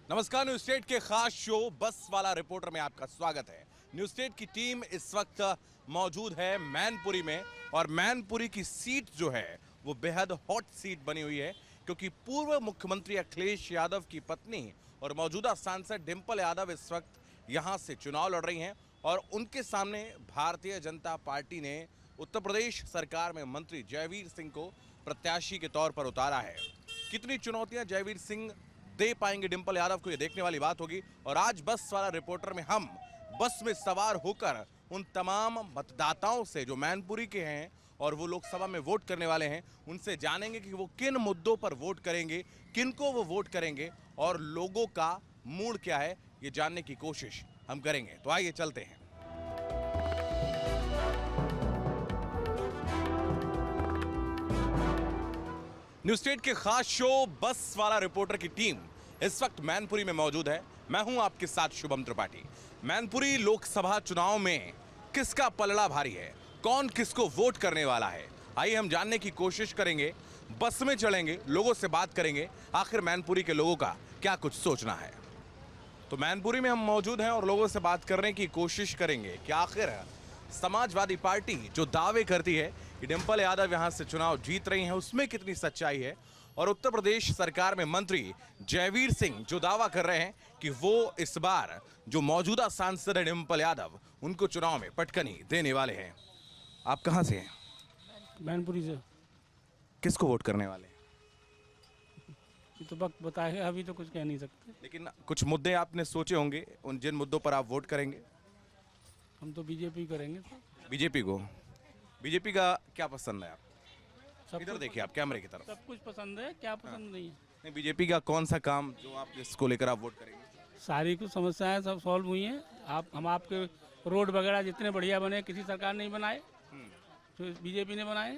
नमस्कार, news state के खास शो बस वाला रिपोर्टर में आपका स्वागत है। न्यूज स्टेट की टीम इस वक्त मौजूद है मैनपुरी में और मैनपुरी की सीट जो है वो बेहद हॉट सीट बनी हुई है क्योंकि पूर्व मुख्यमंत्री अखिलेश यादव की पत्नी और मौजूदा सांसद डिंपल यादव इस वक्त यहां से चुनाव लड़ रही हैं और उनके सामने भारतीय जनता पार्टी ने उत्तर प्रदेश सरकार में मंत्री जयवीर सिंह को प्रत्याशी के तौर पर उतारा है। कितनी चुनौतियां जयवीर सिंह दे पाएंगे डिंपल यादव को, ये देखने वाली बात होगी। और आज बस वाला रिपोर्टर में हम बस में सवार होकर उन तमाम मतदाताओं से जो मैनपुरी के हैं और वो लोकसभा में वोट करने वाले हैं उनसे जानेंगे कि वो किन मुद्दों पर वोट करेंगे, किनको वो वोट करेंगे और लोगों का मूड क्या है, ये जानने की कोशिश हम करेंगे। तो आइए चलते हैं। न्यूज स्टेट के खास शो बस वाला रिपोर्टर की टीम इस वक्त मैनपुरी में मौजूद है। मैं हूं आपके साथ शुभम त्रिपाठी। मैनपुरी लोकसभा चुनाव में किसका पलड़ा भारी है, कौन किसको वोट करने वाला है, आइए हम जानने की कोशिश करेंगे। बस में चलेंगे, लोगों से बात करेंगे, आखिर मैनपुरी के लोगों का क्या कुछ सोचना है। तो मैनपुरी में हम मौजूद हैं और लोगों से बात करने की कोशिश करेंगे कि आखिर समाजवादी पार्टी जो दावे करती है कि डिंपल यादव यहां से चुनाव जीत रही हैं उसमें कितनी सच्चाई है, और उत्तर प्रदेश सरकार में मंत्री जयवीर सिंह जो दावा कर रहे हैं कि वो इस बार जो मौजूदा सांसद है डिंपल यादव उनको चुनाव में पटकनी देने वाले हैं। आप कहां से हैं? मैनपुरी से। किसको वोट करने वाले हैं? ये तो वक्त बताएगा, अभी तो कुछ कह नहीं सकते। लेकिन कुछ मुद्दे आपने सोचे होंगे, उन जिन मुद्दों पर आप वोट करेंगे। हम तो बीजेपी करेंगे। बीजेपी को, बीजेपी का क्या पसंद है? आप सब इधर कुछ देखिए, आप कैमरे की तरफ। सब कुछ पसंद है, क्या पसंद नहीं है। नहीं, बीजेपी का कौन सा काम जो आप जिसको लेकर आप वोट करेंगे? सारी कुछ समस्याएं सब सॉल्व हुई हैं। हम आपके रोड वगैरह जितने बढ़िया बने किसी सरकार नहीं बनाए, तो बीजेपी ने बनाए।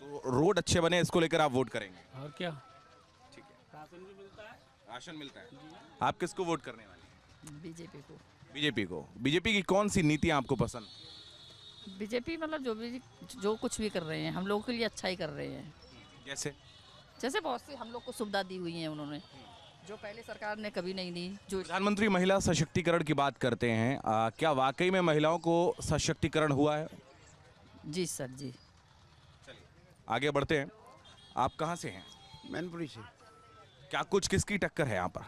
तो रोड अच्छे बने, इसको लेकर आप वोट करेंगे। और क्या, ठीक है। राशन भी मिलता है। राशन मिलता है। आप किसको वोट करने वाले हैं? बीजेपी को। बीजेपी को। बीजेपी की कौन सी नीतियां आपको पसंद? बीजेपी मतलब जो कुछ भी कर रहे हैं हम लोगों के लिए अच्छा ही कर रहे हैं। जैसे जैसे बहुत सी हम लोग को सुविधा दी हुई है उन्होंने, जो पहले सरकार ने कभी नहीं दी। जो प्रधानमंत्री महिला सशक्तिकरण की बात करते हैं, क्या वाकई में महिलाओं को सशक्तिकरण हुआ है? जी सर जी। चलिए आगे बढ़ते हैं। आप कहाँ से हैं? मैनपुरी से। क्या कुछ किसकी टक्कर है यहाँ पर?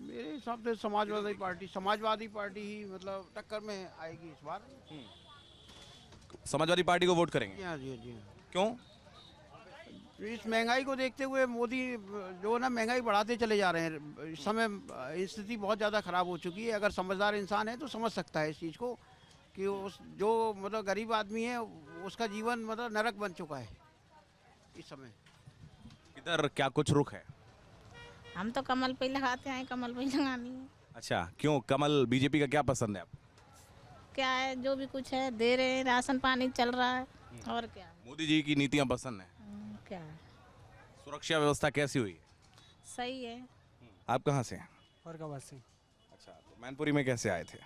मेरे हिसाब से समाजवादी पार्टी ही मतलब टक्कर में आएगी इस बार। समाजवादी पार्टी को वोट करेंगे? हाँ जी, जी। क्यों? इस महंगाई को देखते हुए मोदी जो ना महंगाई बढ़ाते चले जा रहे हैं। इस समय स्थिति बहुत ज़्यादा ख़राब हो चुकी है। अगर समझदार इंसान है तो समझ सकता है इस चीज़ को कि उस जो मतलब गरीब आदमी है उसका जीवन मतलब नरक बन चुका है इस समय। इधर क्या कुछ रुख है? हम तो कमल पे लगाते हैं, कमल पे ही लगानी है। अच्छा, क्यों कमल? बीजेपी का क्या पसंद है आप? क्या है, जो भी कुछ है दे रहे हैं, राशन पानी चल रहा है। और क्या मोदी जी की नीतियां पसंद है। क्या है, सुरक्षा व्यवस्था कैसी हुई है? सही है। आप कहाँ से हैं? फरकाबाद से। अच्छा, तो मैनपुरी में कैसे आए थे?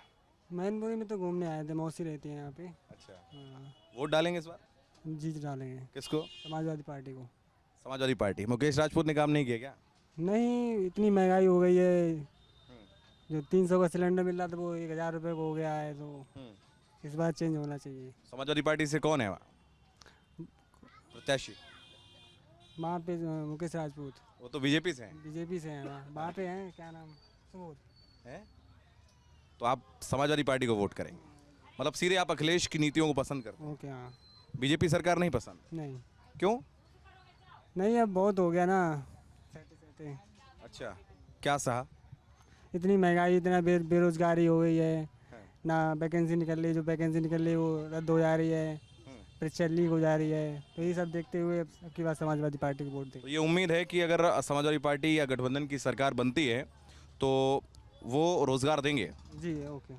मैनपुरी में तो घूमने आए थे, मौसी रहती है यहाँ पे। अच्छा, हाँ, वोट डालेंगे इस बार? जीत डालेंगे किसको? समाजवादी पार्टी को। समाजवादी पार्टी। मुकेश राजपूत ने काम नहीं किया क्या? नहीं, इतनी महंगाई हो गई है, जो 300 का सिलेंडर मिल रहा था वो 1000 रुपये को हो गया है, तो इस बार चेंज होना चाहिए। समाजवादी पार्टी से कौन है वहाँ प्रत्याशी? वहाँ पे मुकेश राजपूत वो तो बीजेपी से हैं। बीजेपी से हैं। वहाँ पे हैं, क्या नाम, सुबोध हैं? तो आप समाजवादी पार्टी को वोट करेंगे, मतलब सीधे आप अखिलेश की नीतियों को पसंद करते हैं? ओके। हाँ। बीजेपी सरकार नहीं पसंद? नहीं क्यों? नहीं, अब बहुत हो गया ना। अच्छा, क्या सहा? इतनी महंगाई, इतना बेरोजगारी हो गई है ना, वैकेंसी निकल रही, जो वैकेंसी निकल रही है वो रद्द हो जा रही है, फिर लीक हो जा रही है। तो ये सब देखते हुए अब की बात समाजवादी पार्टी को वोट दें। तो ये उम्मीद है कि अगर समाजवादी पार्टी या गठबंधन की सरकार बनती है तो वो रोजगार देंगे। जी ओके।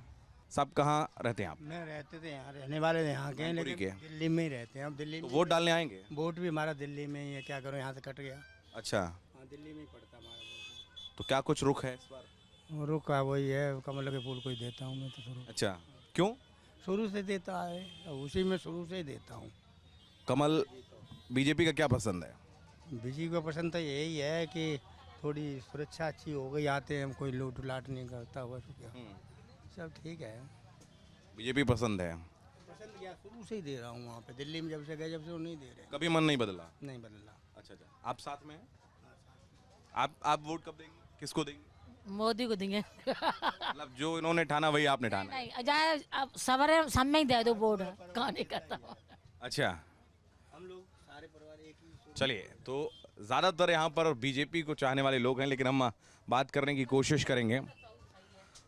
सब कहाँ रहते हैं आप? मैं रहते थे यहाँ, रहने वाले थे यहाँ के, मैनपुरी लेकिन के? दिल्ली में ही रहते हैं। अब दिल्ली तो में वोट डालने आएंगे? वोट भी हमारा दिल्ली में ही है, क्या करो, यहाँ से कट गया। अच्छा, हाँ, दिल्ली में ही पड़ता हमारा वोट। तो क्या कुछ रुख है इस बार? रुक का वही है, कमल के फूल को ही देता हूँ मैं तो शुरू अच्छा, क्यों? शुरू से देता है, उसी में शुरू से ही देता हूँ। कमल। बीजेपी का क्या पसंद है? बीजेपी को पसंद तो यही है कि थोड़ी सुरक्षा अच्छी हो गई, आते हैं, कोई लूट लाट नहीं करता, बस क्या सब ठीक है। बीजेपी पसंद है, पसंद किया शुरू से ही दे रहा हूँ वहाँ पे, दिल्ली में जब से गए जब से वो नहीं दे रहे, कभी मन नहीं बदला? नहीं बदला। अच्छा अच्छा, आप साथ में हैं? आप वोट कब देंगे, किसको देंगे? मोदी को देंगे। मतलब जो इन्होंने ठाना वही आपने ठाना? नहीं जाए अब सवेरे सब में ही दे दो वोट, कहाँ नहीं करता। अच्छा, हम लोग सारे परिवार एक ही। चलिए, तो ज़्यादातर यहाँ पर बीजेपी को चाहने वाले लोग हैं, लेकिन हम बात करने की कोशिश करेंगे।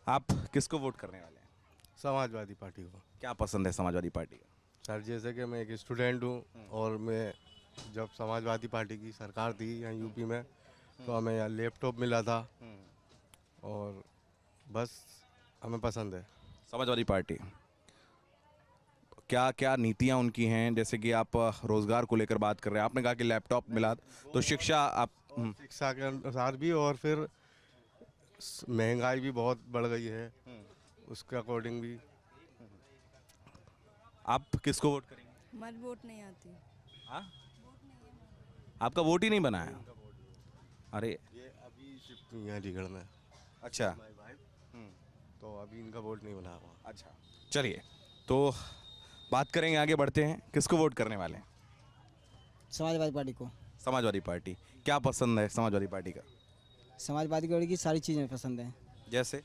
आप किसको वोट करने वाले हैं? समाजवादी पार्टी को। क्या पसंद है समाजवादी पार्टी का? सर जैसे कि मैं एक स्टूडेंट हूँ और मैं जब समाजवादी पार्टी की सरकार थी यहाँ यूपी में तो हमें यहाँ लैपटॉप मिला था और बस हमें पसंद है समाजवादी पार्टी। क्या क्या नीतियाँ उनकी हैं? जैसे कि आप रोजगार को लेकर बात कर रहे हैं, आपने कहा कि लैपटॉप मिला, तो शिक्षा आप शिक्षा के अनुसार भी और फिर महंगाई भी बहुत बढ़ गई है उसके अकॉर्डिंग भी। आप किसको वोट करेंगे? हमारी वोट नहीं आती। हाँ? आपका वोट ही नहीं बना है? अरे ये अभी शिफ्ट हुई है अलीगढ़ में। अच्छा तो अभी इनका वोट नहीं बना हुआ। अच्छा, चलिए तो बात करेंगे, आगे बढ़ते हैं। किसको वोट करने वाले हैं? समाजवादी पार्टी को। समाजवादी पार्टी। क्या पसंद है समाजवादी पार्टी का? समाजवादी पार्टी की सारी चीज़ें पसंद हैं, जैसे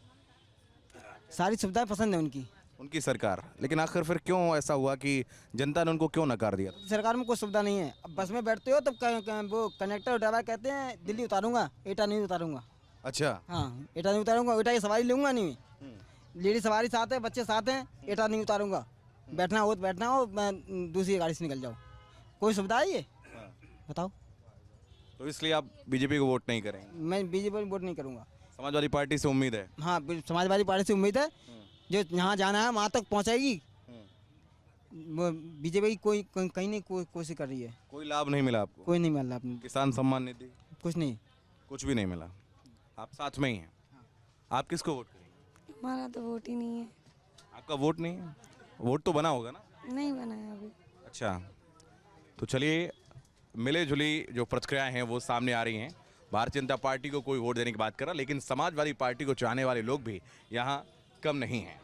सारी सुविधाएं पसंद है उनकी। उनकी सरकार, लेकिन आखिर फिर क्यों ऐसा हुआ कि जनता ने उनको क्यों नकार दिया? सरकार में कोई सुविधा नहीं है। अब बस में बैठते हो तब वो कंडक्टर ड्राइवर कहते हैं दिल्ली उतारूंगा, एटा नहीं उतारूंगा। अच्छा, हाँ, एटा नहीं उतारूंगा, एटा की सवारी लूंगा नहीं। लेडी सवारी साथ है, बच्चे साथ हैं, एटा नहीं उतारूंगा। बैठना हो तो बैठना हो, मैं दूसरी गाड़ी से निकल जाऊँ। कोई सुविधा है ये? बताओ। तो इसलिए आप बीजेपी को वोट नहीं करेंगे? मैं बीजेपी को वोट नहीं करूँगा। समाजवादी पार्टी से उम्मीद है? हाँ, समाजवादी पार्टी से उम्मीद है, जो यहाँ जाना है वहाँ तक पहुँचाएगी। वो बीजेपी कोई कहीं नहीं कोशिश कर रही है। कोई लाभ नहीं मिला आपको? कोई नहीं मिल रहा अपने, किसान सम्मान निधि कुछ नहीं। कुछ भी नहीं मिला। आप साथ में ही हैं। आप किसको वोट करेंगे? हमारा तो वोट ही नहीं है। आपका वोट नहीं है? वोट तो बना होगा ना? नहीं बना है अभी। अच्छा, तो चलिए, मिले जुली जो प्रतिक्रियाएं हैं वो सामने आ रही हैं। भारतीय जनता पार्टी को कोई वोट देने की बात कर रहा, लेकिन समाजवादी पार्टी को चाहने वाले लोग भी यहाँ कम नहीं हैं।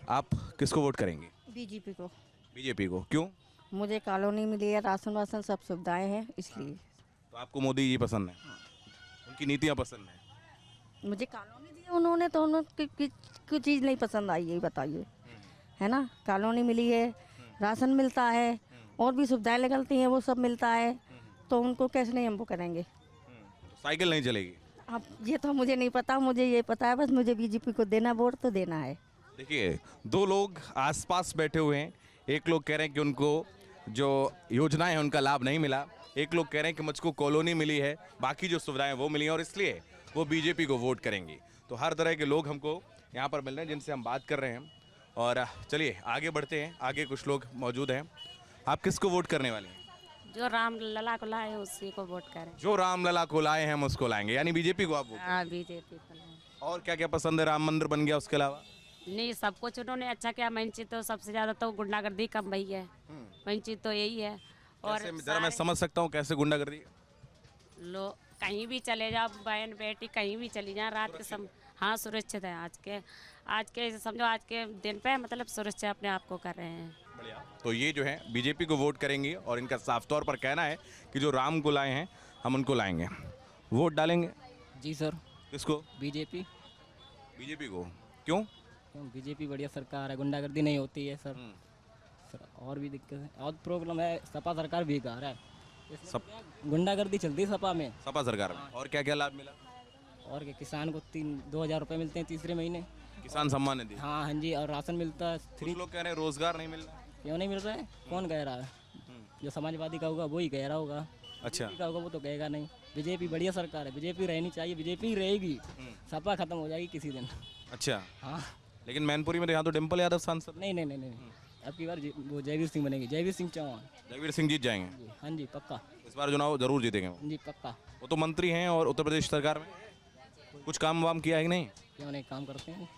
आप किसको वोट करेंगे? बीजेपी को। बीजेपी को। क्यों? मुझे कॉलोनी मिली है, राशन वासन सब सुविधाएं हैं, इसलिए। तो आपको मोदी जी पसंद है? उनकी नीतियाँ पसंद है? मुझे कॉलोनी दी उन्होंने तो उन्होंने कोई चीज़ नहीं पसंद आई है, बताइए। है ना, कॉलोनी मिली है, राशन मिलता है, और भी सुविधाएं निकलती हैं, वो सब मिलता है, तो उनको कैसे नहीं हम वो करेंगे। तो साइकिल नहीं चलेगी? अब ये तो मुझे नहीं पता, मुझे ये पता है बस मुझे बीजेपी को देना, वोट तो देना है। देखिए, दो लोग आसपास बैठे हुए हैं। एक लोग कह रहे हैं कि उनको जो योजनाएं हैं उनका लाभ नहीं मिला, एक लोग कह रहे हैं कि मुझको कॉलोनी मिली है, बाकी जो सुविधाएं वो मिली हैं और इसलिए वो बीजेपी को वोट करेंगी। तो हर तरह के लोग हमको यहाँ पर मिल रहे हैं जिनसे हम बात कर रहे हैं। और चलिए आगे बढ़ते हैं, आगे कुछ लोग मौजूद हैं। आप किसको वोट करने वाले हैं? जो राम लला को लाए उसी को वोट करें। जो राम लला को लाए हैं हम उसको लाएंगे, यानी बीजेपी को आप वोट? हाँ, बीजेपी को लाए। और क्या क्या पसंद है? राम मंदिर बन गया, उसके अलावा? नहीं, सब कुछ उन्होंने अच्छा किया। वंचित तो सबसे ज्यादा तो गुंडागर्दी कम भई है, वंचित तो यही है। और जरा मैं समझ सकता हूँ कैसे गुंडागर्दी? लोग कहीं भी चले जाओ, बहन बेटी कहीं भी चली जाए रात के समय, हाँ सुरक्षित है। आज के समझो आज के दिन पे मतलब सुरक्षा अपने आप को कर रहे हैं। बढ़िया। तो ये जो है बीजेपी को वोट करेंगी और इनका साफ तौर पर कहना है कि जो राम को लाए हैं हम उनको लाएंगे। वोट डालेंगे? जी सर। किसको? बीजेपी। बीजेपी को। क्यों? बीजेपी बढ़िया सरकार है, गुंडागर्दी नहीं होती है सर। सर और भी दिक्कत है, और प्रॉब्लम है, सपा सरकार बेकार है, गुंडागर्दी चलती है सपा में। सपा सरकार में। और क्या क्या लाभ मिला? और क्या, किसान को 2,000 रुपये मिलते हैं तीसरे महीने। किसान सम्मान निधि? हाँ जी, और राशन मिलता है कुछ लोग कह रहे हैं रोजगार नहीं मिल रहा। क्यों नहीं मिल रहा है? कौन कह रहा है? जो समाजवादी का होगा वो ही कह रहा होगा। अच्छा, का होगा वो तो कहेगा नहीं। बीजेपी बढ़िया सरकार है, बीजेपी रहनी चाहिए, बीजेपी रहेगी, सपा खत्म हो जाएगी किसी दिन। अच्छा। हाँ, लेकिन मैनपुरी में तो यहाँ तो डिम्पल यादव सांसद। नहीं नहीं नहीं नहीं, अब की बार वो जयवीर सिंह बनेगी, जयवीर सिंह चौहान। जयवीर सिंह जीत जाएंगे? हाँ जी पक्का। इस बार चुनाव जरूर जीतेंगे वो? जी पक्का। वो तो मंत्री हैं और उत्तर प्रदेश सरकार में कुछ काम वाम किया है कि नहीं? क्यों नहीं, काम करते हैं।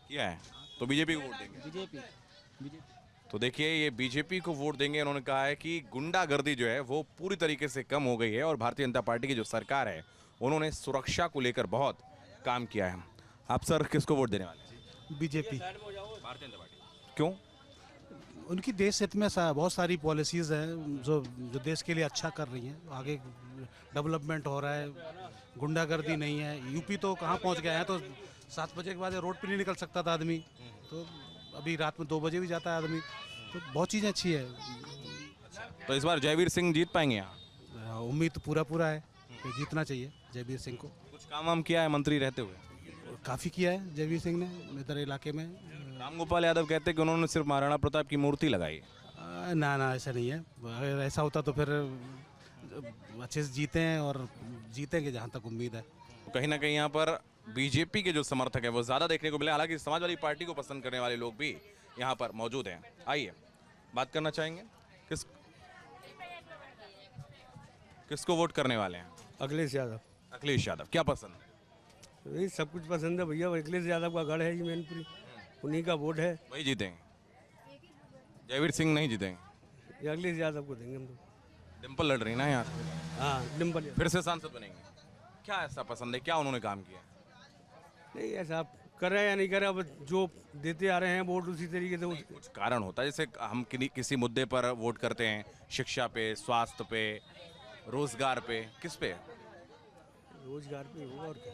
किया है, तो बीजेपी को वोट देंगे? बीजेपी। तो देखिए, ये बीजेपी को वोट देंगे। उन्होंने कहा है कि गुंडागर्दी जो है वो पूरी तरीके से कम हो गई है और भारतीय जनता पार्टी की जो सरकार है उन्होंने सुरक्षा को लेकर बहुत काम किया है। आप सर किसको वोट देने वाले हैं? बीजेपी। भारतीय जनता पार्टी। क्यों? उनकी देश हित में बहुत सारी पॉलिसीज़ हैं जो देश के लिए अच्छा कर रही हैं। आगे डेवलपमेंट हो रहा है, गुंडागर्दी नहीं है। यूपी तो कहाँ पहुँच गया है, तो 7 बजे के बाद रोड पे नहीं निकल सकता था आदमी, तो अभी रात में 2 बजे भी जाता है आदमी। तो बहुत चीज़ें अच्छी है। तो इस बार जयवीर सिंह जीत पाएंगे यहाँ? उम्मीद तो पूरा है कि जीतना चाहिए जयवीर सिंह को। कुछ काम वाम किया है मंत्री रहते हुए? काफ़ी किया है जयवीर सिंह ने इधर इलाके में। रामगोपाल यादव कहते हैं कि उन्होंने सिर्फ महाराणा प्रताप की मूर्ति लगाई। ना ऐसा नहीं है। अगर ऐसा होता तो फिर अच्छे से जीते हैं और जीतेंगे जहाँ तक उम्मीद है। कहीं ना कहीं यहाँ पर बीजेपी के जो समर्थक हैं वो ज़्यादा देखने को मिले, हालांकि समाजवादी पार्टी को पसंद करने वाले लोग भी यहाँ पर मौजूद हैं। आइए बात करना चाहेंगे, किसको वोट करने वाले हैं? अखिलेश यादव। अखिलेश यादव। क्या पसंद? यही सब कुछ पसंद है भैया। अखिलेश यादव का गढ़ है ये मैनपुरी, उन्हीं का वोट है। वही जीतेंगे, जयवीर सिंह नहीं जीतेंगे। ये अखिलेश यादव को देंगे हम तो। डिम्पल लड़ रही ना यहाँ? हाँ, डिम्पल फिर से सांसद बनेंगे। क्या ऐसा पसंद है, क्या उन्होंने काम किया? नहीं, ऐसा आप कर रहे हैं या नहीं कर रहे, अब जो देते आ रहे हैं वोट उसी तरीके से। कुछ कारण होता है, जैसे हम किसी मुद्दे पर वोट करते हैं, शिक्षा पे, स्वास्थ्य पे, रोजगार पे, किस पे? रोजगार पे होगा और क्या।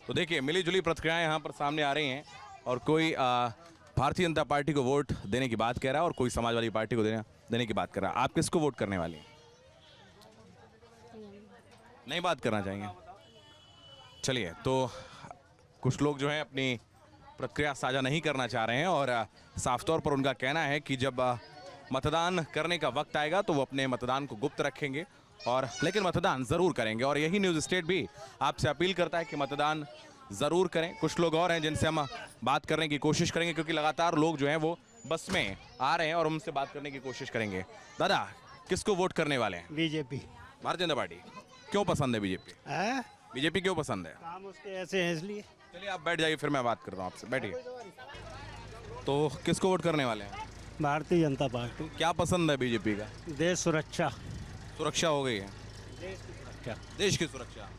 तो देखिए मिली जुली प्रतिक्रियाएं यहाँ पर सामने आ रही हैं, और कोई भारतीय जनता पार्टी को वोट देने की बात कह रहा है और कोई समाजवादी पार्टी को देने की बात कर रहा है। आप किसको वोट करने वाली हैं? नहीं बात करना चाहेंगे? चलिए, तो कुछ लोग जो हैं अपनी प्रतिक्रिया साझा नहीं करना चाह रहे हैं, और साफ तौर पर उनका कहना है कि जब मतदान करने का वक्त आएगा तो वो अपने मतदान को गुप्त रखेंगे, और लेकिन मतदान ज़रूर करेंगे। और यही न्यूज़ स्टेट भी आपसे अपील करता है कि मतदान ज़रूर करें। कुछ लोग और हैं जिनसे हम बात करने की कोशिश करेंगे, क्योंकि लगातार लोग जो हैं वो बस में आ रहे हैं और उनसे बात करने की कोशिश करेंगे। दादा, किसको वोट करने वाले हैं? बीजेपी। भारतीय जनता पार्टी। क्यों पसंद है बीजेपी? बीजेपी क्यों पसंद है? काम उसके ऐसे हैं इसलिए। चलिए आप बैठ जाइए, फिर मैं बात करता हूँ आपसे। बैठिए। तो किसको वोट करने वाले हैं? भारतीय जनता पार्टी। क्या पसंद है बीजेपी का? देश सुरक्षा। सुरक्षा हो गई है? देश की सुरक्षा,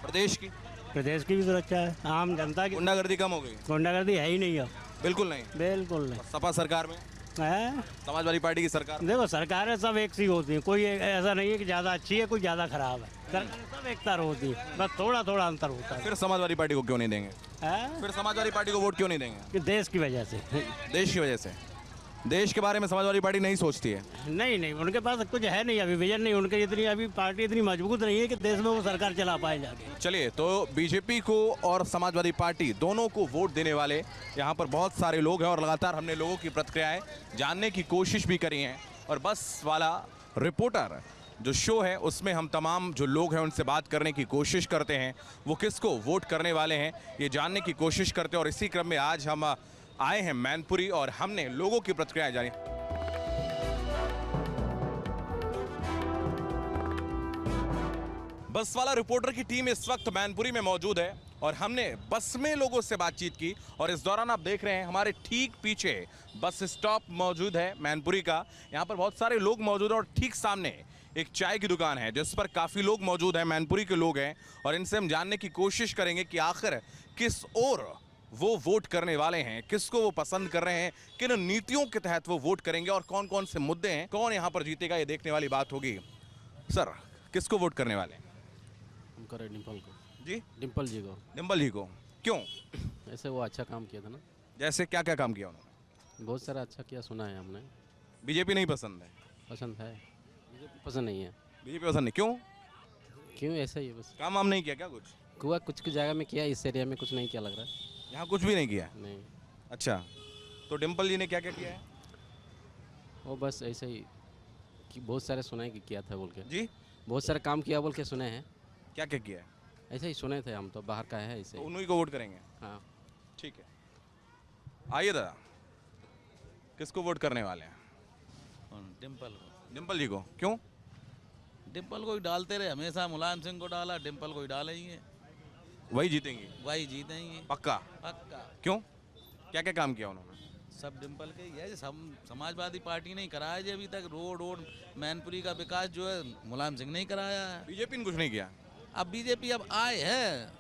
प्रदेश की? प्रदेश की भी सुरक्षा है, आम जनता की। गुंडागर्दी कम हो गई? गुंडागर्दी है ही नहीं अब। बिल्कुल नहीं? बिल्कुल नहीं। सपा सरकार में, समाजवादी पार्टी की सरकार? देखो, सरकारें सब एक सी होती हैं, कोई ऐसा नहीं है कि ज़्यादा अच्छी है कोई ज़्यादा खराब है। सरकारें सब एक तरह होती है, बस थोड़ा थोड़ा अंतर होता है। फिर समाजवादी पार्टी को क्यों नहीं देंगे? फिर समाजवादी पार्टी को वोट क्यों नहीं देंगे? कि देश की वजह से। देश की वजह से? देश के बारे में समाजवादी पार्टी नहीं सोचती है? नहीं, उनके पास कुछ है नहीं, अभी विजन नहीं उनके। इतनी अभी पार्टी इतनी मजबूत नहीं है कि देश में वो सरकार चला पाए जाके। चलिए, तो बीजेपी को और समाजवादी पार्टी दोनों को वोट देने वाले यहाँ पर बहुत सारे लोग हैं, और लगातार हमने लोगों की प्रतिक्रियाएं जानने की कोशिश भी करी हैं। और बस वाला रिपोर्टर जो शो है उसमें हम तमाम जो लोग हैं उनसे बात करने की कोशिश करते हैं, वो किसको वोट करने वाले हैं ये जानने की कोशिश करते हैं। और इसी क्रम में आज हम आए हैं मैनपुरी, और हमने लोगों की प्रतिक्रियाएं जानी। बस वाला रिपोर्टर की टीम इस वक्त मैनपुरी में मौजूद है, और हमने बस में लोगों से बातचीत की। और इस दौरान आप देख रहे हैं हमारे ठीक पीछे बस स्टॉप मौजूद है मैनपुरी का। यहाँ पर बहुत सारे लोग मौजूद हैं, और ठीक सामने एक चाय की दुकान है जिस पर काफ़ी लोग मौजूद हैं, मैनपुरी के लोग हैं। और इनसे हम जानने की कोशिश करेंगे कि आखिर किस ओर वो वोट करने वाले हैं, किसको वो पसंद कर रहे हैं, किन नीतियों के तहत वो वोट करेंगे, और कौन कौन से मुद्दे हैं, कौन यहाँ पर जीतेगा, ये देखने वाली बात होगी। सर, किसको वोट करने वाले हैं? हम करें डिम्पल को। जी? डिम्पल जी को। डिम्पल जी को क्यों? ऐसे वो अच्छा काम किया था ना। जैसे क्या क्या काम किया उन्होंने? बहुत सारा अच्छा किया, सुना है हमने। बीजेपी नहीं पसंद है? पसंद है, बीजेपी पसंद नहीं है। बीजेपी पसंद नहीं? क्यों? क्यों ऐसा ही है, बस काम वाम नहीं किया क्या? कुछ की जगह में किया, इस एरिया में कुछ नहीं किया लग रहा है। यहाँ कुछ भी नहीं किया? नहीं। अच्छा, तो डिम्पल जी ने क्या क्या किया है? वो बस ऐसे ही कि बहुत सारे सुना है कि किया था बोल के। जी? बहुत सारे काम किया बोल के सुने हैं। क्या क्या किया है? ऐसे ही सुने थे हम, तो बाहर का है ऐसे। तो उन्हीं को वोट करेंगे? हाँ, ठीक है। आइए दादा, किसको वोट करने वाले हैं? डिम्पल को। डिम्पल जी को क्यों? डिम्पल को ही डालते रहे हमेशा, मुलायम सिंह को डाला, डिम्पल को ही डालेंगे, वही जीतेंगे? वही जीतेंगे पक्का? पक्का। क्यों? क्या क्या काम किया उन्होंने? सब डिम्पल के ही है। समाजवादी पार्टी नहीं कराया जी अभी तक। रोड मैनपुरी का विकास जो है मुलायम सिंह नहीं कराया है। बीजेपी ने कुछ नहीं किया? अब बीजेपी अब आए है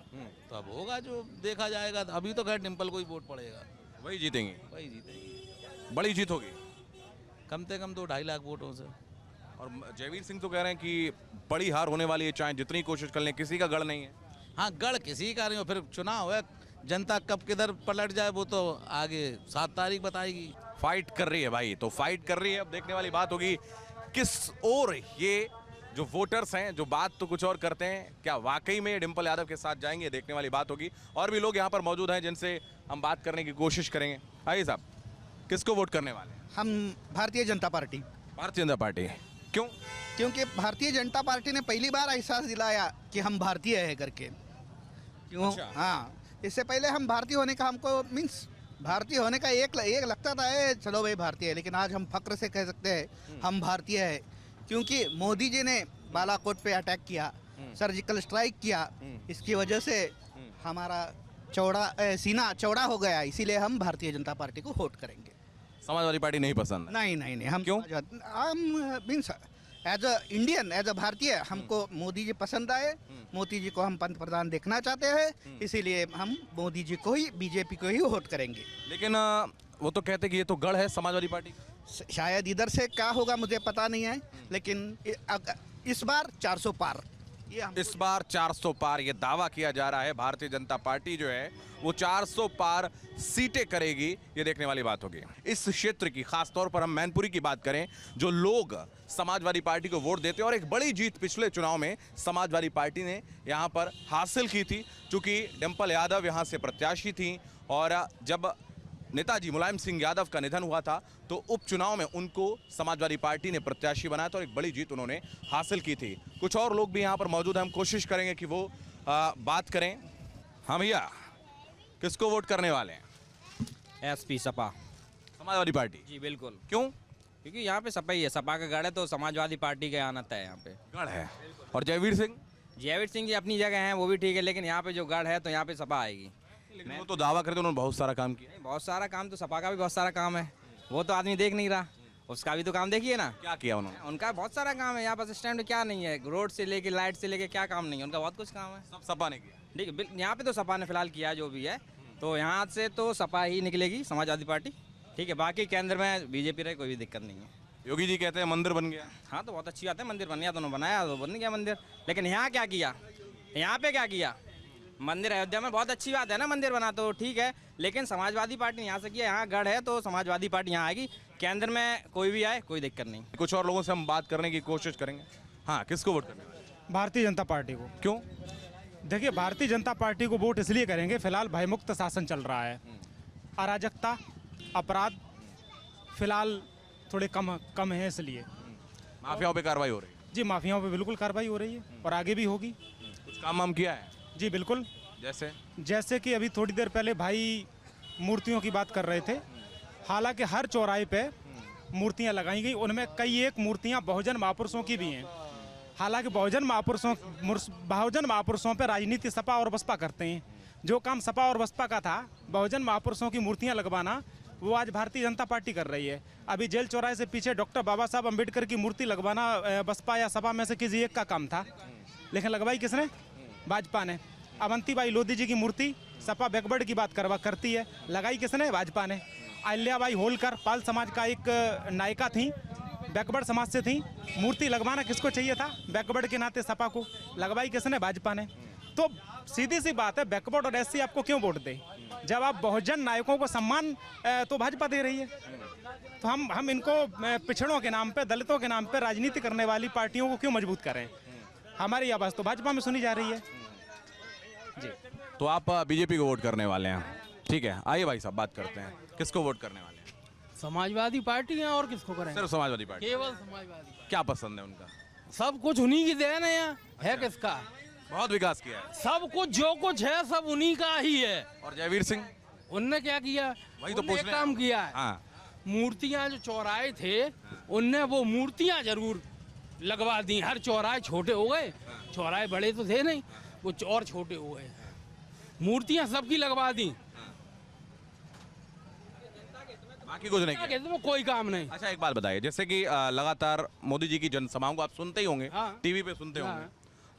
तो अब होगा जो देखा जाएगा। अभी तो खैर डिम्पल को ही वोट पड़ेगा, वही जीतेंगे, वही जीतेंगे। बड़ी जीत होगी कम से कम 2-2.5 लाख वोटों से। और जयवीर सिंह तो कह रहे हैं कि बड़ी हार होने वाली है, चाहे जितनी कोशिश कर लें, किसी का गढ़ नहीं है। हाँ, गढ़ किसी का नहीं हो, फिर चुनाव है, जनता कब किधर पलट जाए वो तो आगे 7 तारीख बताएगी। फाइट कर रही है भाई, तो फाइट कर रही है। अब देखने वाली बात होगी किस ओर ये जो वोटर्स हैं, जो बात तो कुछ और करते हैं, क्या वाकई में डिम्पल यादव के साथ जाएंगे, देखने वाली बात होगी। और भी लोग यहाँ पर मौजूद हैं जिनसे हम बात करने की कोशिश करेंगे। आइए साहब, किसको वोट करने वाले हैं? हम भारतीय जनता पार्टी। भारतीय जनता पार्टी, क्यों? क्योंकि भारतीय जनता पार्टी ने पहली बार एहसास दिलाया कि हम भारतीय है करके। क्यों? अच्छा। हाँ, इससे पहले हम भारतीय होने का हमको मीन्स भारतीय होने का एक लगता था है, चलो भाई भारतीय है, लेकिन आज हम फक्र से कह सकते हैं हम भारतीय है। क्योंकि मोदी जी ने बालाकोट पे अटैक किया, सर्जिकल स्ट्राइक किया, इसकी वजह से हमारा सीना चौड़ा हो गया, इसीलिए हम भारतीय जनता पार्टी को वोट करेंगे। समाजवादी पार्टी नहीं पसंद है? नहीं, हम क्यों? हम means as a Indian, as a भारतीय हमको मोदी जी पसंद आए, मोदी जी को हम पंतप्रधान देखना चाहते हैं, इसीलिए हम मोदी जी को ही, बीजेपी को ही वोट करेंगे। लेकिन वो तो कहते कि ये तो गढ़ है समाजवादी पार्टी। शायद इधर से क्या होगा मुझे पता नहीं है, लेकिन इस बार 400 पार, इस बार 400 पार ये दावा किया जा रहा है। भारतीय जनता पार्टी जो है वो 400 पार सीटें करेगी, ये देखने वाली बात होगी। इस क्षेत्र की खास तौर पर हम मैनपुरी की बात करें, जो लोग समाजवादी पार्टी को वोट देते हैं, और एक बड़ी जीत पिछले चुनाव में समाजवादी पार्टी ने यहाँ पर हासिल की थी, चूंकि डिम्पल यादव यहाँ से प्रत्याशी थी। और जब नेताजी मुलायम सिंह यादव का निधन हुआ था तो उपचुनाव में उनको समाजवादी पार्टी ने प्रत्याशी बनाया था और एक बड़ी जीत उन्होंने हासिल की थी। कुछ और लोग भी यहाँ पर मौजूद हैं, हम कोशिश करेंगे कि वो बात करें। हम भैया, किसको वोट करने वाले हैं? SP Sapa, Samajwadi party. जी बिल्कुल। क्यों? क्योंकि यहाँ पे सपा ही है, सपा का गढ़ है तो समाजवादी पार्टी का आना तय है यहाँ पे। गढ़ है। और जयवीर सिंह? जयवीर सिंह जी अपनी जगह हैं, वो भी ठीक है, लेकिन यहाँ पे जो गढ़ है तो यहाँ पे सपा आएगी। लेकिन वो तो दावा करते उन्होंने बहुत सारा काम किया। बहुत सारा काम तो सपा का भी बहुत सारा काम है, वो तो आदमी देख नहीं रहा, उसका भी तो काम देखिए ना। क्या किया उन्होंने? उनका बहुत सारा काम है, यहाँ बस स्टैंड में क्या नहीं है, रोड से लेके लाइट से लेके क्या काम नहीं है, उनका बहुत कुछ काम है। सब सपा ने किया? ठीक है, यहाँ पे तो सपा ने फिलहाल किया जो भी है, तो यहाँ से तो सपा ही निकलेगी, समाजवादी पार्टी। ठीक है, बाकी केंद्र में बीजेपी रहे, कोई भी दिक्कत नहीं है। योगी जी कहते हैं मंदिर बन गया। हाँ, तो बहुत अच्छी बात है, मंदिर बन गया, दोनों बनाया तो बन गया मंदिर, लेकिन यहाँ क्या किया, यहाँ पे क्या किया? मंदिर अयोध्या में बहुत अच्छी बात है ना, मंदिर बना तो ठीक है, लेकिन समाजवादी पार्टी ने यहाँ से किया, यहाँ गढ़ है तो समाजवादी पार्टी यहाँ आएगी। केंद्र में कोई भी आए, कोई दिक्कत नहीं। कुछ और लोगों से हम बात करने की कोशिश करेंगे। हाँ, किसको वोट करने वाले? भारतीय जनता पार्टी को। क्यों? देखिए, भारतीय जनता पार्टी को वोट इसलिए करेंगे, फिलहाल भयमुक्त शासन चल रहा है, अराजकता, अपराध फिलहाल थोड़े कम है, इसलिए माफियाओं पे कार्रवाई हो रही है। जी, माफियाओं पे बिल्कुल कार्रवाई हो रही है और आगे भी होगी। कुछ काम वाम किया है? जी बिल्कुल। जैसे कि अभी थोड़ी देर पहले भाई मूर्तियों की बात कर रहे थे, हालांकि हर चौराहे पे मूर्तियां लगाई गई, उनमें कई एक मूर्तियां बहुजन महापुरुषों की भी हैं। हालांकि बहुजन महापुरुषों पे राजनीति सपा और बसपा करते हैं। जो काम सपा और बसपा का था, बहुजन महापुरुषों की मूर्तियां लगवाना, वो आज भारतीय जनता पार्टी कर रही है। अभी जेल चौराहे से पीछे डॉक्टर बाबा साहब अम्बेडकर की मूर्ति लगवाना बसपा या सपा में से किसी एक का काम था, लेकिन लगवाई किसने? भाजपा ने। अवंतीबाई लोधी जी की मूर्ति सपा बैकवर्ड की बात करती है, लगाई किसने? भाजपा ने। अहिल्याबाई होलकर पाल समाज का एक नायिका थी, बैकवर्ड समाज से थी, मूर्ति लगवाना किसको चाहिए था? बैकवर्ड के नाते सपा को। लगवाई किसने? भाजपा ने। तो सीधी सी बात है, बैकवर्ड और एससी आपको क्यों वोट दे? जब आप बहुजन नायकों को सम्मान तो भाजपा दे रही है, तो हम इनको पिछड़ों के नाम पे, दलितों के नाम पे राजनीति करने वाली पार्टियों को क्यों मजबूत करें? हमारी आवाज़ तो भाजपा में सुनी जा रही है। जी, तो आप बीजेपी को वोट करने वाले हैं? ठीक है, आइए भाई साहब बात करते हैं, किसको वोट करने वाले हैं? समाजवादी पार्टी है, और किसको करेंगे? सिर्फ समाजवादी पार्टी? केवल समाजवादी। क्या पसंद है उनका? सब कुछ उन्हीं की देन है, यहाँ है किसका? बहुत विकास किया है। सब कुछ जो कुछ है सब उन्हीं का ही है। और जयवीर सिंह? उनने क्या किया? वही तो उनने पूछने काम किया है। हाँ। मूर्तियां जो चौराहे थे, उनने वो मूर्तियां जरूर लगवा दी। हर चौराहे छोटे हो गए, चौराहे बड़े तो थे नहीं, वो और छोटे हो गए, मूर्तियां सबकी लगवा दी, बाकी कुछ नहीं किया। तो कोई काम नहीं। अच्छा, एक बात बताइए, जैसे कि लगातार मोदी जी की जनसभाओं को आप सुनते ही होंगे, टीवी पे सुनते होंगे,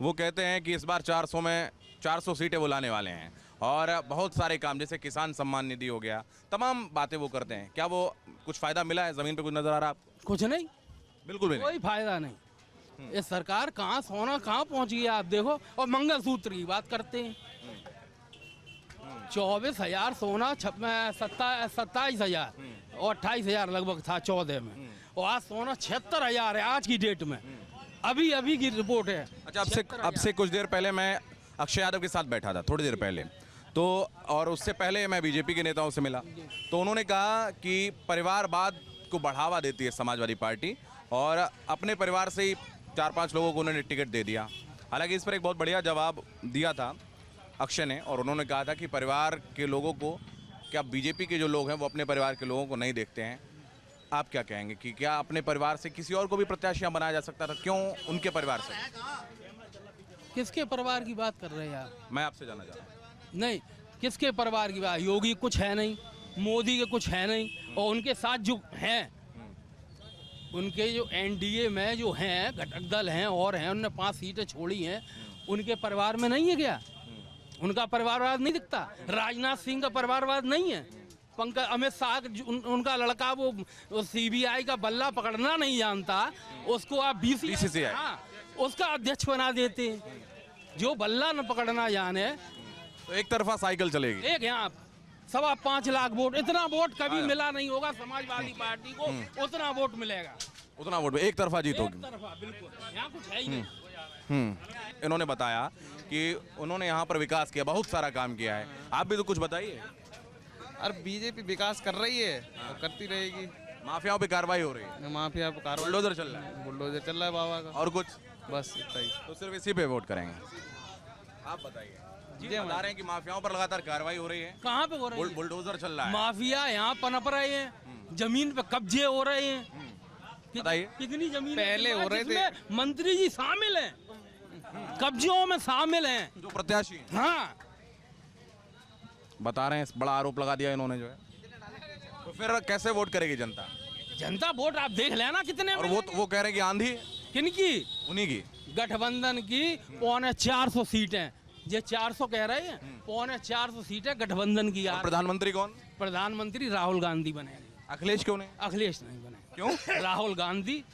वो कहते हैं कि इस बार 400 में 400 सीटें वो लाने वाले हैं और बहुत सारे काम जैसे किसान सम्मान निधि हो गया, तमाम बातें वो करते हैं। क्या वो कुछ फायदा मिला है? ज़मीन पे कुछ नजर आ रहा है आपको? कुछ नहीं, बिल्कुल भी नहीं। कोई फायदा नहीं। ये सरकार कहाँ सोना कहाँ पहुँच गई आप देखो। और मंगलसूत्र की बात करते हैं, 24,000 सोना 27,000 और 28,000 लगभग था 14 में, और आज सोना 76,000 है आज की डेट में। अभी अभी की रिपोर्ट है। अच्छा, अब से कुछ देर पहले मैं अक्षय यादव के साथ बैठा था, थोड़ी देर पहले तो, और उससे पहले मैं बीजेपी के नेताओं से मिला तो उन्होंने कहा कि परिवारवाद को बढ़ावा देती है समाजवादी पार्टी और अपने परिवार से ही 4-5 लोगों को उन्होंने टिकट दे दिया। हालांकि इस पर एक बहुत बढ़िया जवाब दिया था अक्षय ने, और उन्होंने कहा था कि परिवार के लोगों को, क्या बीजेपी के जो लोग हैं वो अपने परिवार के लोगों को नहीं देखते हैं। आप क्या कहेंगे कि क्या अपने परिवार से किसी और को भी प्रत्याशी बनाया जा सकता था, क्यों उनके परिवार से? किसके परिवार की बात कर रहे हैं आप? मैं आपसे जानना चाह रहा हूं। नहीं, किसके परिवार की बात? योगी कुछ है नहीं, मोदी के कुछ है नहीं, और उनके साथ जो हैं, उनके जो एनडीए में जो हैं घटक दल हैं और हैं, उनने 5 सीटें छोड़ी हैं, उनके परिवार में नहीं है क्या? उनका परिवारवाद नहीं दिखता? राजनाथ सिंह का परिवारवाद नहीं है? पंकज अमित शाह उनका लड़का वो सीबीआई का बल्ला पकड़ना नहीं जानता, उसको आप बीसीसीआई उसका अध्यक्ष बना देते हैं। जो बल्ला न पकड़ना जाने, तो एक तरफा साइकिल चलेगी। एक यहाँ 5.25 लाख वोट, इतना वोट कभी मिला नहीं होगा समाजवादी पार्टी को, उतना वोट मिलेगा, उतना वोट एक तरफा जीत होगी। एक तरफा, बिल्कुल, यहाँ कुछ है ही नहीं। इन्होंने बताया कि उन्होंने यहाँ पर विकास किया, बहुत सारा काम किया है। आप भी तो कुछ बताइए। अरे बीजेपी विकास कर रही है और करती रहेगी। माफियाओं पे कार्रवाई हो रही है, माफिया पे कार्रवाई, बुलडोजर चल रहा है, बुलडोजर चल रहा है बाबा का। और कुछ? बस इतना ही। तो सिर्फ इसी पे वोट करेंगे। आप बताइए। जी बता रहे हैं कि माफियाओं पर लगातार कार्रवाई हो रही है। कहाँ पे हो रही है? बुलडोजर चल रहा है। माफिया यहाँ पनप रहे हैं, जमीन पे कब्जे हो रहे हैं। बताइए। कितनी जमीन पहले हो रहे थे, मंत्री जी शामिल हैं, कब्जों में शामिल हैं, जो प्रत्याशी। हाँ, बता रहे हैं, बड़ा आरोप लगा दिया इन्होंने जो है। तो फिर कैसे वोट करेगी जनता? जनता वोट आप देख लेना कितने। और वो कह रहे हैं कि आंधी किनकी? उन्हीं की, गठबंधन की 450 सीटें, ये 400 कह रहे हैं, 450 सीटें गठबंधन की। प्रधानमंत्री कौन? प्रधानमंत्री राहुल गांधी बनेंगे। अखिलेश क्यों नहीं? अखिलेश नहीं बने। क्यों? राहुल गांधी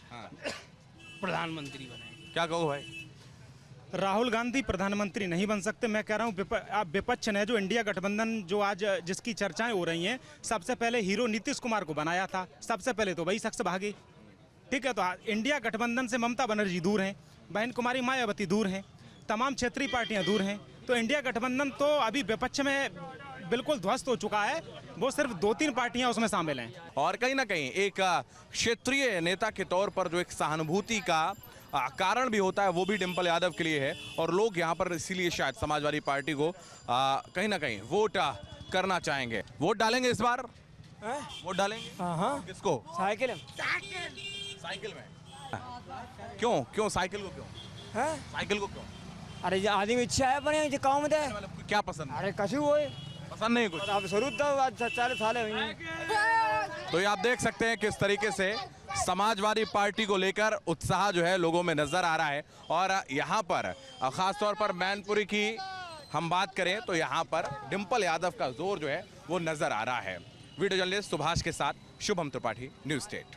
प्रधानमंत्री बनेंगे। क्या कहो भाई? राहुल गांधी प्रधानमंत्री नहीं बन सकते। मैं कह रहा हूँ आप विपक्ष ने जो इंडिया गठबंधन जो आज जिसकी चर्चाएं हो रही हैं, सबसे पहले हीरो नीतीश कुमार को बनाया था, सबसे पहले तो वही शख्स भागे। ठीक है, तो इंडिया गठबंधन से ममता बनर्जी दूर हैं, बहन कुमारी मायावती दूर हैं, तमाम क्षेत्रीय पार्टियां दूर हैं, तो इंडिया गठबंधन तो अभी विपक्ष में बिल्कुल ध्वस्त हो चुका है। वो सिर्फ 2-3 पार्टियां उसमें शामिल हैं। और कहीं ना कहीं एक क्षेत्रीय नेता के तौर पर जो एक सहानुभूति का कारण भी होता है, वो भी डिंपल यादव के लिए है, और लोग यहाँ पर इसीलिए शायद समाजवादी पार्टी को कहीं ना कहीं वोट करना चाहेंगे। वोट डालेंगे इस बार? वोट डालेंगे? हाँ। किसको? साइकिल साइकिल में। क्यों साइकिल को क्यों? साइकिल को क्यों? अरे आदमी की इच्छा है बने काम दे। क्या पसंद? अरे कछु हो पसंद नहीं कुछ? अब शुरू तो 40 साल हुई। तो ये आप देख सकते हैं किस तरीके से समाजवादी पार्टी को लेकर उत्साह जो है लोगों में नजर आ रहा है। और यहाँ पर खासतौर पर मैनपुरी की हम बात करें तो यहाँ पर डिंपल यादव का जोर जो है वो नजर आ रहा है। वीडियो जर्नलिस्ट सुभाष के साथ शुभम त्रिपाठी, न्यूज़ स्टेट।